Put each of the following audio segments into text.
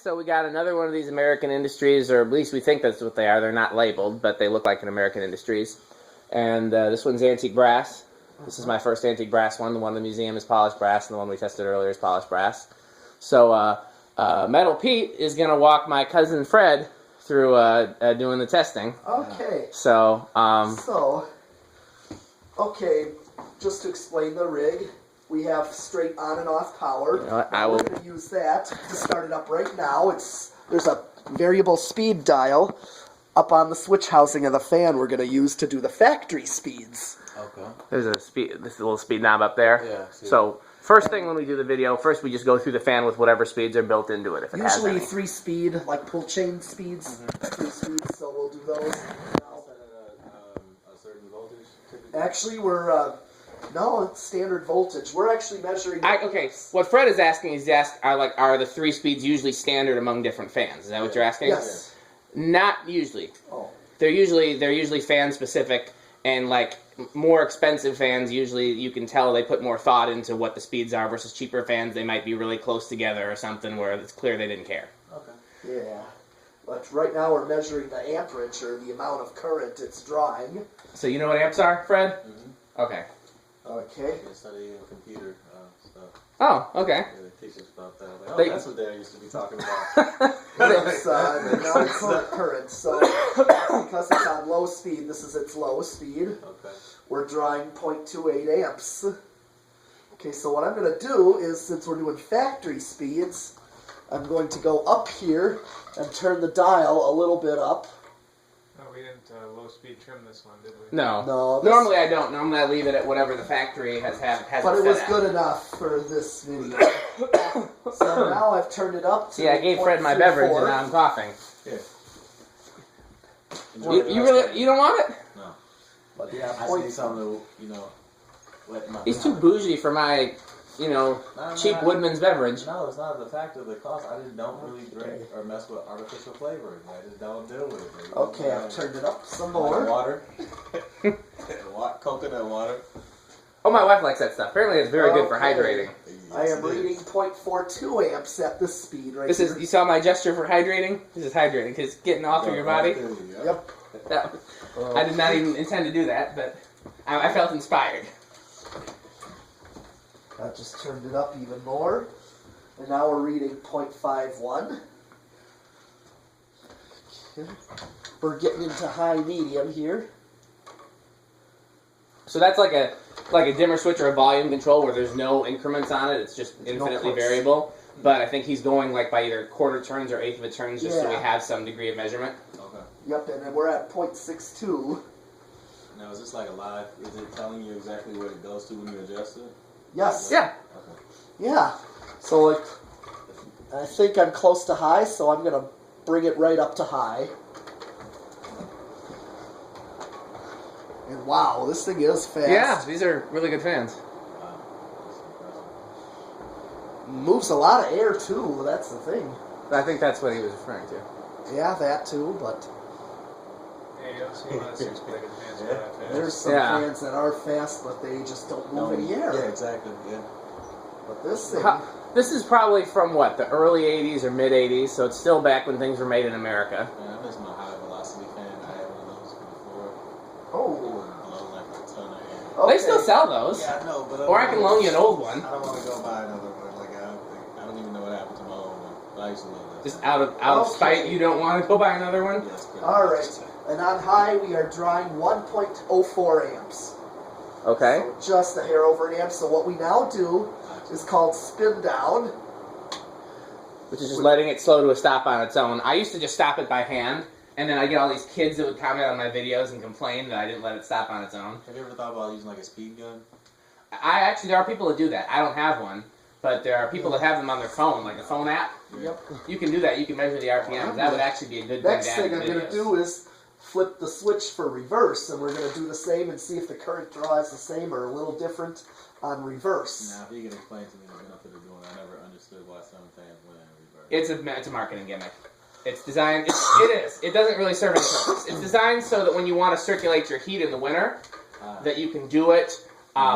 So we got another one of these American Industries, or at least we think that's what they are. They're not labeled, but they look like an American Industries. And this one's antique brass. This is my first antique brass one. The one in the museum is polished brass, and the one we tested earlier is polished brass. So Metal Pete is going to walk my cousin Fred through doing the testing. Okay. So, okay, just to explain the rig, we have straight on and off power. You know what, I will... We're going to use that to start it up right now. There's a variable speed dial up on the switch housing of the fan we're going to use to do the factory speeds. Okay. There's this little speed knob up there. Yeah. So first thing when we do the video, first we just go through the fan with whatever speeds are built into it. If it has Usually any. 3-speed, like pull chain speeds. 3 speeds, so we'll do those. A certain voltage? Actually, we're no, it's standard voltage. We're actually measuring. Okay, what Fred is asking is, are the 3 speeds usually standard among different fans? Is that what you're asking? Yes. Not usually. Oh. They're usually fan specific, and like more expensive fans, usually you can tell they put more thought into what the speeds are versus cheaper fans. They might be really close together or something where it's clear they didn't care. Okay. Yeah. But right now we're measuring the amperage, or the amount of current it's drawing. So you know what amps are, Fred? Mm-hmm. Okay. Okay. They study computer stuff. Oh, okay. Yeah, they teach us about that. Like, that's what they used to be talking about. It's the amount of current. So because it's on low speed, this is its low speed. Okay. We're drawing 0.28 amps. Okay, so what I'm going to do is, since we're doing factory speeds, I'm going to go up here and turn the dial a little bit up. No, we didn't low speed trim this one, did we? No. No. Normally I don't. Normally I leave it at whatever the factory has But it was set good at. enough for this video. So now I've turned it up to I gave Fred my beverage and now I'm coughing. Here. You don't want it? No. But yeah, I just need something to, wet my... He's too bougie for my, cheap Woodman's beverage. No, it's not the fact of the cost. I just don't really drink or mess with artificial flavoring. I just don't deal with it. Okay, I've turned it up some more. Water. Coconut water. Oh, my wife likes that stuff. Apparently it's very good for hydrating. I am reading 0.42 amps at this speed right here. You saw my gesture for hydrating? This is hydrating because it's getting all through your body. Yep. I did not even intend to do that, but I felt inspired. I just turned it up even more. And now we're reading 0.51. Okay. We're getting into high medium here. So that's like a dimmer switch or a volume control where there's no increments on it. It's just infinitely variable. But I think he's going by either quarter turns or eighth of a turns just so we have some degree of measurement. Okay. Yep, and then we're at 0.62. Now, is this like a live? Is it telling you exactly what it goes to when you adjust it? Yes. Yeah. Okay. Yeah. So I think I'm close to high, so I'm going to bring it right up to high. And wow, this thing is fast. Yeah, these are really good fans. Wow. That's impressive. Moves a lot of air, too. That's the thing. I think that's what he was referring to. Yeah, that too, but Yeah, you don't see a lot of 6-bladed fans that fast. there's some fans that are fast, but they just don't move any air. Yeah, exactly. Yeah. But this thing... This is probably from, the early 80s or mid-80s, so it's still back when things were made in America. Man, I miss my high velocity fan. I had one of those before. Oh. It would blow like a ton of air. Okay. They still sell those. Yeah, I know, but Or I can loan you an old one. I don't want to go buy another one. Like I don't even know what happened to my old one. But I used to love that. Just out of spite, you don't want to go buy another one? Yes, Alright, and on high we are drawing 1.04 amps. Okay. So just a hair over an amp. So what we now do is called spin down. Which is just letting it slow to a stop on its own. I used to just stop it by hand, and then I get all these kids that would comment on my videos and complain that I didn't let it stop on its own. Have you ever thought about using like a speed gun? There are people that do that. I don't have one, but there are people that have them on their phone, like a phone app. Yep. You can do that. You can measure the RPMs. That would actually be a good thing Next to add thing in I'm going to videos. do is flip the switch for reverse, and we're going to do the same and see if the current draw is the same or a little different on reverse. Now, if you can explain to me the benefit of doing it, I never understood why some fans went in reverse. It's a marketing gimmick. It's designed. It doesn't really serve any purpose. It's designed so that when you want to circulate your heat in the winter, that you can do it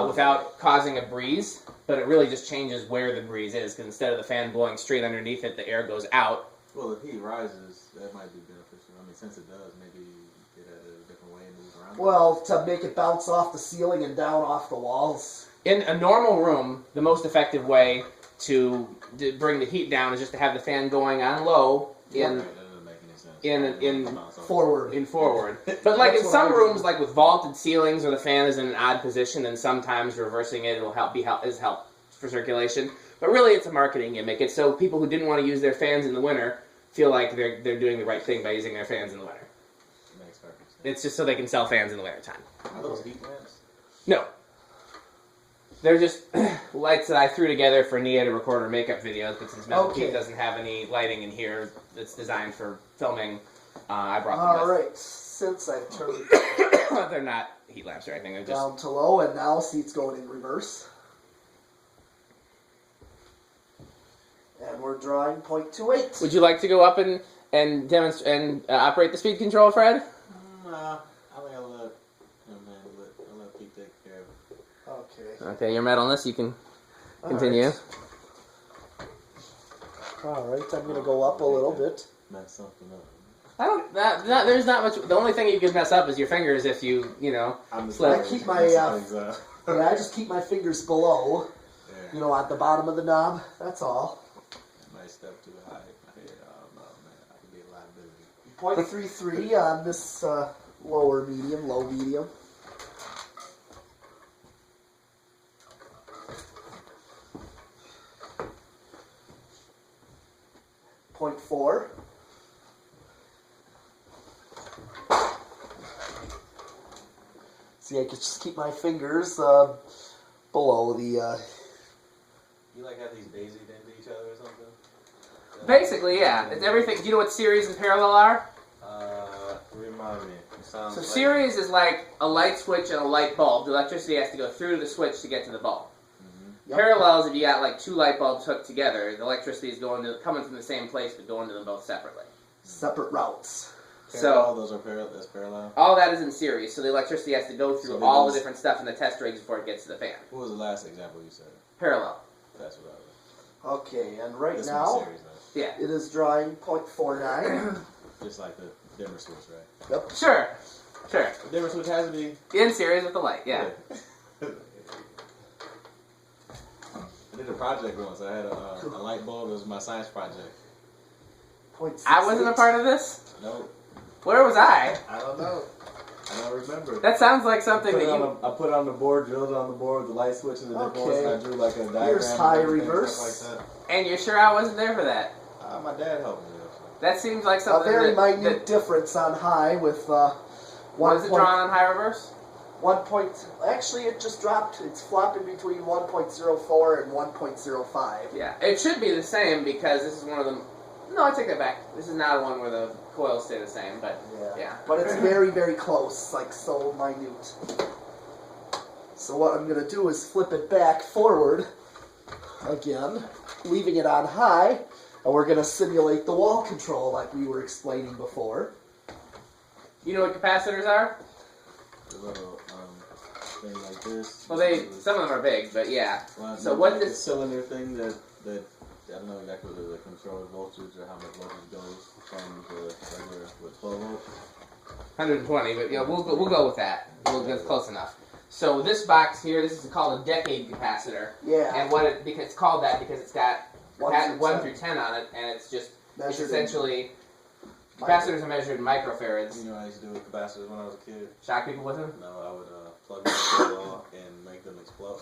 without causing a breeze. But it really just changes where the breeze is, because instead of the fan blowing straight underneath it, the air goes out Well, if heat rises, that might be beneficial. I mean, since it does, maybe get at it a different way and move around. Well, to make it bounce off the ceiling and down off the walls. In a normal room, the most effective way to bring the heat down is just to have the fan going on low in That doesn't make any sense. in Forward. in forward. But like in That's what some I do. rooms, like with vaulted ceilings, where the fan is in an odd position, then sometimes reversing it will help for circulation. But really, it's a marketing gimmick. It's so people who didn't want to use their fans in the winter feel like they're doing the right thing by using their fans in the winter. Makes perfect sense. It's just so they can sell fans in the wintertime. Are those heat lamps? No. They're just lights that I threw together for Nia to record her makeup videos, but since Metal Okay. Pete doesn't have any lighting in here that's designed for filming, I brought them All with. right, since I've turned it They're not heat lamps or anything. They're just down to low, and now see it's going in reverse. And we're drawing 0.28. Would you like to go up and demonstrate and operate the speed control, Fred? Nah, I think I'll let him handle it. I'll let Pete take care of it. Okay. Okay, you're metal on this. You can continue. All right, I'm going to go up a little bit. Mess something up. I don't. There's not much. The only thing you can mess up is your fingers if you I'm just Slip. I keep my, things up. Yeah, I just keep my fingers below, Yeah. at the bottom of the knob. That's all. I might step too high. I don't know, man. I can be a liability. 0.33 on this low medium. .4. See, I could just keep my fingers below the. You like have these daisied into each other or something? basically, yeah. It's everything. Do you know what series and parallel are? Remind me. It sounds So like series is like a light switch and a light bulb. The electricity has to go through the switch to get to the bulb. Yep. Parallels, if you got like two light bulbs hooked together, the electricity is coming from the same place but going to them both separately. Separate routes. parallel, So those are parallel. That's parallel. all that is in series, so the electricity has to go through So all those- the different stuff in the test rigs before it gets to the fan. What was the last example you said? Parallel. That's what I was. Okay, and right This now one's series, though. Yeah. it is drawing 0.49. Just like the dimmer switch, right? Yep. Sure. Sure. The dimmer switch has to be. In series with the light, yeah. I did a project once. I had a light bulb. It was my science project. 0.68. I wasn't a part of this? Nope. Where was I? I don't know. I don't remember. That sounds like something Put that it on you... I put it on the board, drilled it on the board, the light switch and the different ones, and I drew like a diagram. Here's and high everything, reverse. stuff like And you're sure I wasn't there for that? that. My dad helped me. Actually. That seems like A something very that... minute difference on high with Was it drawn on high reverse? 1 point. Actually, it just dropped. It's flopping between 1.04 and 1.05. Yeah. It should be the same because this is one of them... No, I take that back. This is not one where the coils stay the same, but yeah. But it's very, very close, like so minute. So what I'm going to do is flip it back forward again, leaving it on high, and we're going to simulate the wall control like we were explaining before. You know what capacitors are? The little thing like this. Well, some of them are big, but yeah. Well, So no, what like this- the cylinder thing that I don't know exactly what the control voltage or how much voltage goes from the regular with 12 volt. 120, but yeah, we'll go with that. That's close enough. So this box here, this is called a decade capacitor, Yeah. and because it's called that because it's got 1 through 10 on it, and it's Measured in- essentially capacitors are measured in microfarads. You know what I used to do with capacitors when I was a kid? Shock people with them. No, I would plug them into the wall and make them explode.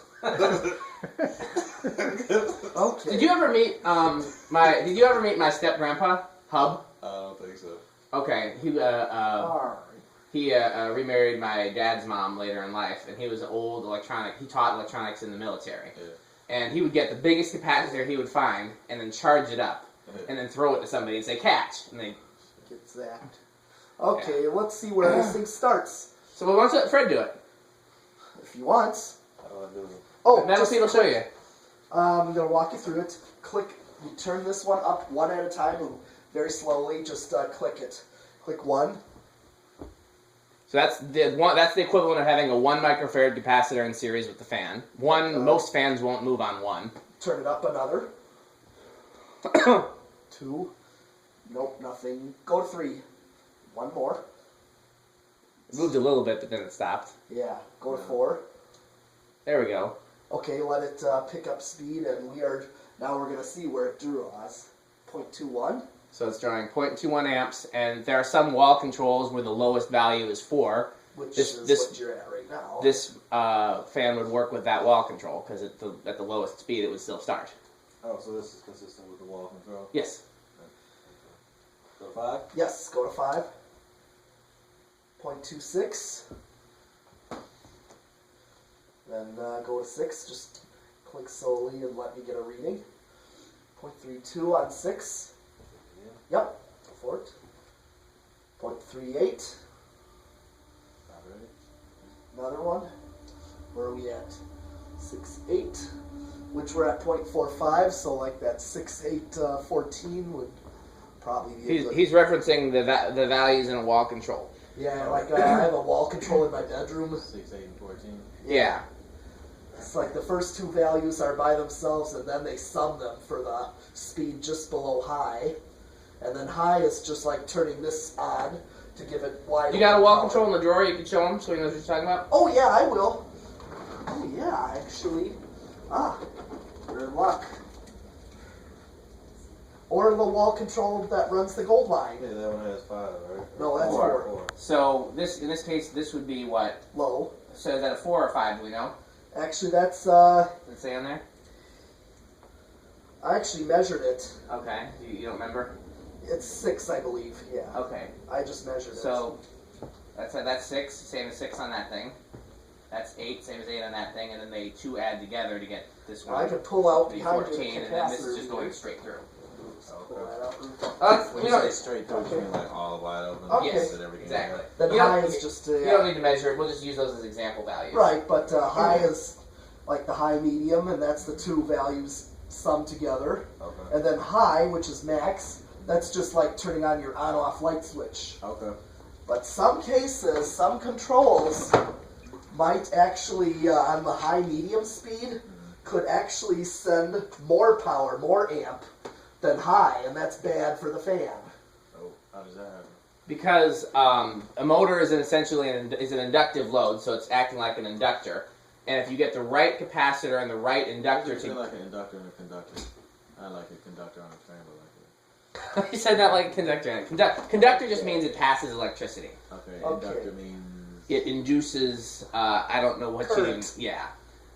Okay. Did you ever meet my step grandpa Hub? I don't think so. Okay, he remarried my dad's mom later in life, and he was an old he taught electronics in the military. Yeah. And he would get the biggest capacitor he would find, and then charge it up, and then throw it to somebody and say, catch! And they... Get zapped. Okay, let's see where this thing starts. So why don't you let Fred do it? If he wants. How do I do it? Oh, Metal Pete will show you. I'm going to walk you through it. Click, you turn this one up one at a time, and very slowly just click it. Click 1. So that's the equivalent of having a 1 microfarad capacitor in series with the fan. Most fans won't move on 1. Turn it up another. 2. Nope, nothing. Go to 3. One more. It moved a little bit, but then it stopped. Yeah, go to 4. There we go. Okay, let it pick up speed, and now we're going to see where it draws. 0.21. So it's drawing 0.21 amps, and there are some wall controls where the lowest value is 4. Which is what you're at right now. This fan would work with that wall control, because at the lowest speed it would still start. Oh, so this is consistent with the wall control? Yes. Go to 5? Yes, go to 5. 0.26. Then go to 6. Just click slowly and let me get a reading. 0.32 on 6. Yeah. Yep, go for it. 0.38. Not ready. Another one. Where are we at? 6.8. Which we're at 0.45, so like that 6.8 14 would probably be a good... He's referencing the values in a wall control. Yeah, like I have a wall control in my bedroom. 6, 8, and 14. Yeah. It's like the first 2 values are by themselves, and then they sum them for the speed just below high. And then high is just like turning this on to give it wide. You got a wall power. control in the drawer? You can show him so he knows what you're talking about? Oh yeah, I will. Oh yeah, actually. You're in luck. Or the wall control that runs the gold line. Yeah, that one has 5, right? No, that's 4. So in this case, this would be what? Low. So is that a 4 or 5? Do we know? Actually, that's Does it say on there? I actually measured it. Okay. You don't remember? It's 6, I believe. Yeah. Okay. I just measured it. So that's 6, same as 6 on that thing. That's 8, same as 8 on that thing, and then they 2 add together to get this one. I could pull out to be behind 14, you the and then this is capacitor just going reader. straight through. Pull that out. When You you say know, straight through, you mean like all wide open? Okay. yes, That everything exactly. Then You high don't- is just You don't need to measure it. We'll just use those as example values. right, but high is like the high medium, and that's the 2 values summed together. Okay. And then high, which is max, that's just like turning on your on-off light switch. Okay. But some cases, some controls might actually, on the high medium speed, could actually send more power, more amp, than high, and that's bad for the fan. Oh, how does that happen? Because a motor is essentially an inductive load, so it's acting like an inductor. And if you get the right capacitor and the right inductor It's to... like an inductor and a conductor. I like a conductor on a train, but like You said that like a conductor. Conductor just means it passes electricity. it. Okay, Okay. inductor means... It induces, I don't know what Current. you... Yeah.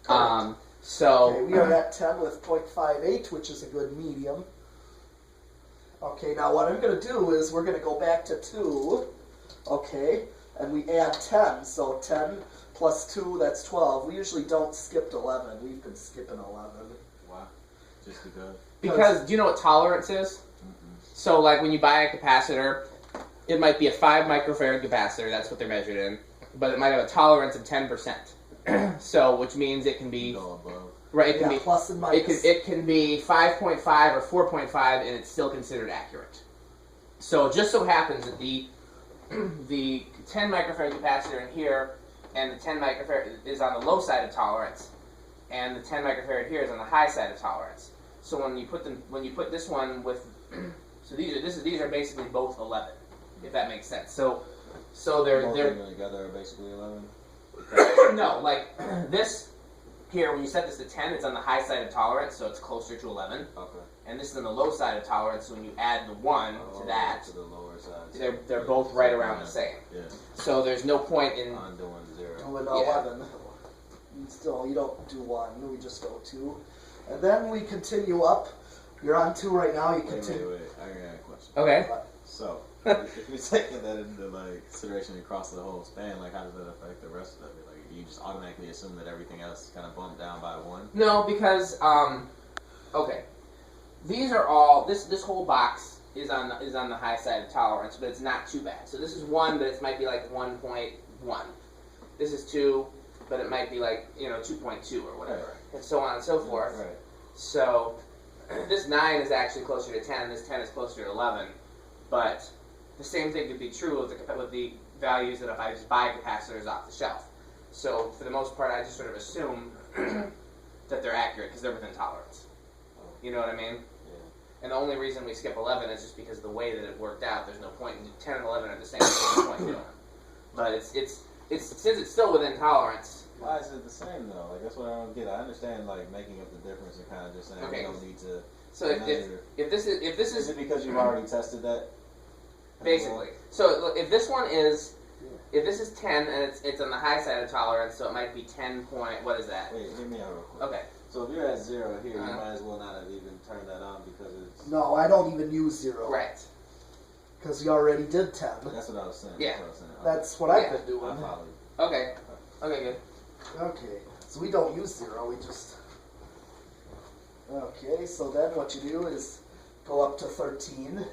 Current. So... Okay, we are at 10 with 0.58, which is a good medium. Okay, now what I'm going to do is we're going to go back to 2, okay, and we add 10. So 10 plus 2, that's 12. We usually don't skip to 11. We've been skipping 11. Why? Just because? Because, do you know what tolerance is? So, like, when you buy a capacitor, it might be a 5 microfarad capacitor, that's what they're measured in, but it might have a tolerance of 10%. So, which means it can be... Go above. Right, it can Yeah, be... plus and minus. It can be 5.5 or 4.5, and it's still considered accurate. So it just so happens that the 10 microfarad capacitor in here and the 10 microfarad is on the low side of tolerance, and the 10 microfarad here is on the high side of tolerance. So when you put this one with, so these are basically both 11, if that makes sense. So Both they're of them together are basically 11? no, like this. Here, when you set this to 10, it's on the high side of tolerance, so it's closer to 11. Okay. And this is on the low side of tolerance, so when you add the 1 to that, To the lower side. they're both right around the same. Yeah. So there's no point in... On doing 0. With Yeah. 11. Still, you don't do 1, we just go 2. And then we continue up. You're on 2 right now, you continue. Wait. I got a question. Okay. So, if you're taking that into like consideration across the whole span, like how does that affect the rest of it? Like, you just automatically assume that everything else is kind of bumped down by 1? No, because, okay. These are all, this whole box is on the high side of tolerance, but it's not too bad. So this is 1, but it might be like 1.1. This is 2, but it might be like, 2.2 or whatever. And so on and so forth. Right. So this 9 is actually closer to 10, this 10 is closer to 11. But the same thing could be true with the values that if I just buy capacitors off the shelf. So for the most part, I just sort of assume that they're accurate because they're within tolerance. You know what I mean? And the only reason we skip 11 is just because of the way that it worked out. There's no point in 10 and 11 are the same. There's no point in doing them. But it's since it's still within tolerance. Why is it the same though? Like that's what I don't get. I understand like making up the difference and kind of just saying we don't need to. So if this is it because you've already tested that? Basically. So if this one is, if this is 10 and it's on the high side of tolerance, so it might be 10 point. What is that? Wait, hear me out real quick. Okay. So if you're at 0 here, you might as well not have even turned that on because it's. No, I don't even use 0. Right. Because you already did 10. That's what I was saying. Yeah. That's what I've been doing. I follow you. Okay. Okay, good. Okay, so we don't use 0, we just... Okay, so then what you do is go up to 13,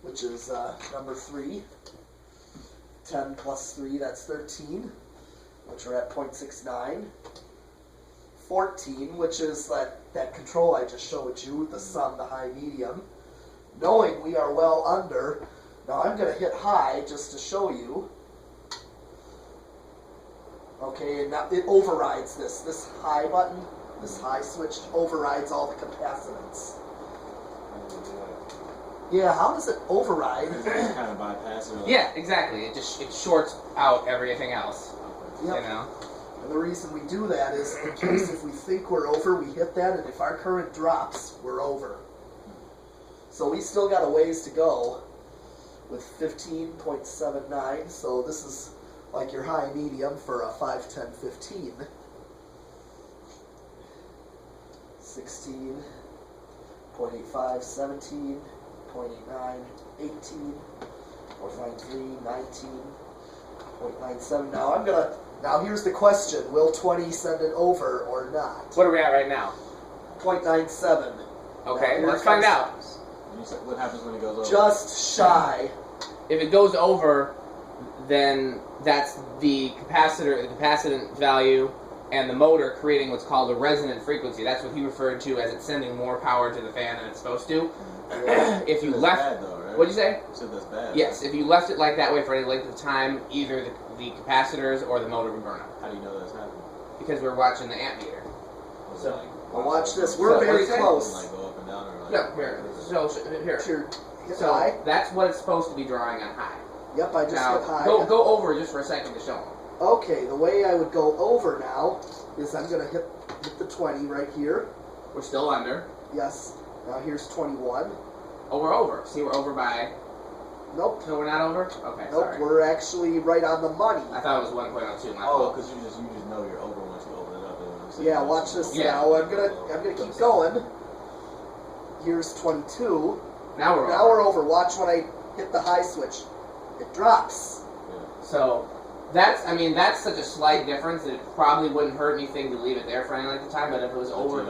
which is number 3. 10 plus 3, that's 13, which we're at 0.69. 14, which is that control I just showed you, the sun, the high, medium. Knowing we are well under, now I'm going to hit high just to show you. Okay, and now it overrides this. This high button, this high switch overrides all the capacitance. Yeah, how does it override? Kind of bypass it. Yeah, exactly. It shorts out everything else. Yep. You know. And the reason we do that is in case if we think we're over, we hit that, and if our current drops, we're over. So we still got a ways to go with 15.79. So this is like your high medium for a 5, 10, 15. 16.85, 17, 0.89, 18, 0.93, 19.97. Now here's the question. Will 20 send it over or not? What are we at right now? 0.97. Okay, Now, let's find out. What happens when it goes over? Just shy. If it goes over, then that's the capacitor, the capacitance value, and the motor creating what's called a resonant frequency. That's what he referred to as it's sending more power to the fan than it's supposed to. If you that's left, bad though, right? what'd you say? You said that's bad. Yes, if you left it like that way for any length of time, either the capacitors or the motor would burn up. How do you know that's happening? Because we're watching the amp meter. So, Well, watch this. We're very close. Like go up and down or like. Yeah, here. So here. Here. Hit So high. that's what it's supposed to be drawing on high. Yep, I just Now hit high. go over just for a second to show them. Okay, the way I would go over now is I'm going to hit the 20 right here. We're still under. Yes. Now here's 21. Oh, we're over. See, we're over by. Nope. No, we're not over. Okay, Nope, sorry. we're actually right on the money. I thought it was 1.02. My Oh, fault. because you just know you're over once you open it up. Yeah, watch this Yeah. now. I'm gonna keep going. Here's 22. Now we're Now over. we're over. Watch when I hit the high switch. It drops. So that's such a slight difference that it probably wouldn't hurt anything to leave it there for any length of time. But if it was over,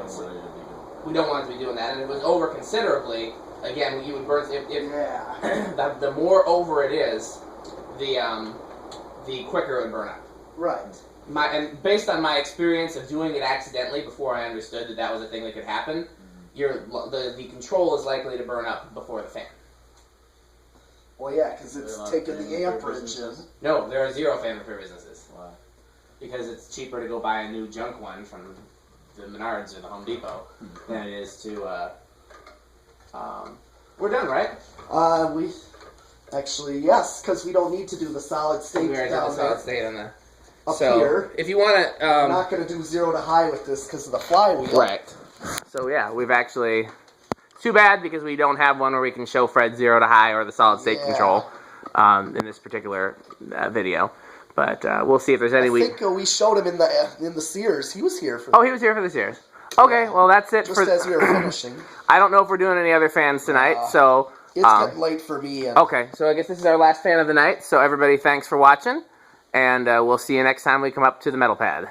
we don't want it to be doing that. And if it was over considerably, again, you would burn. If Yeah. the more over it is, the quicker it would burn up. Right. And based on my experience of doing it accidentally before I understood that was a thing that could happen, the control is likely to burn up before the fan. Well, yeah, because it's taking the amperage in. No, there are 0 fan repair businesses. Why? Because it's cheaper to go buy a new junk one from the Menards or the Home Depot than it is to. We're done, right? We actually yes, because we don't need to do the solid state We already did down the solid there. state on the. Up So here. if you want to. I'm not going to do 0 to high with this because of the flywheel. Right. So yeah, we've actually. Too bad because we don't have one where we can show Fred 0 to high or the solid state control in this particular video. But we'll see if there's any. I think we showed him in the Sears. He was here for. Oh, he was here for the Sears. Okay, well that's it just for. as we were finishing. I don't know if we're doing any other fans tonight, so. It's getting late for me. And Okay, so I guess this is our last fan of the night. So everybody, thanks for watching, and we'll see you next time we come up to the metal pad.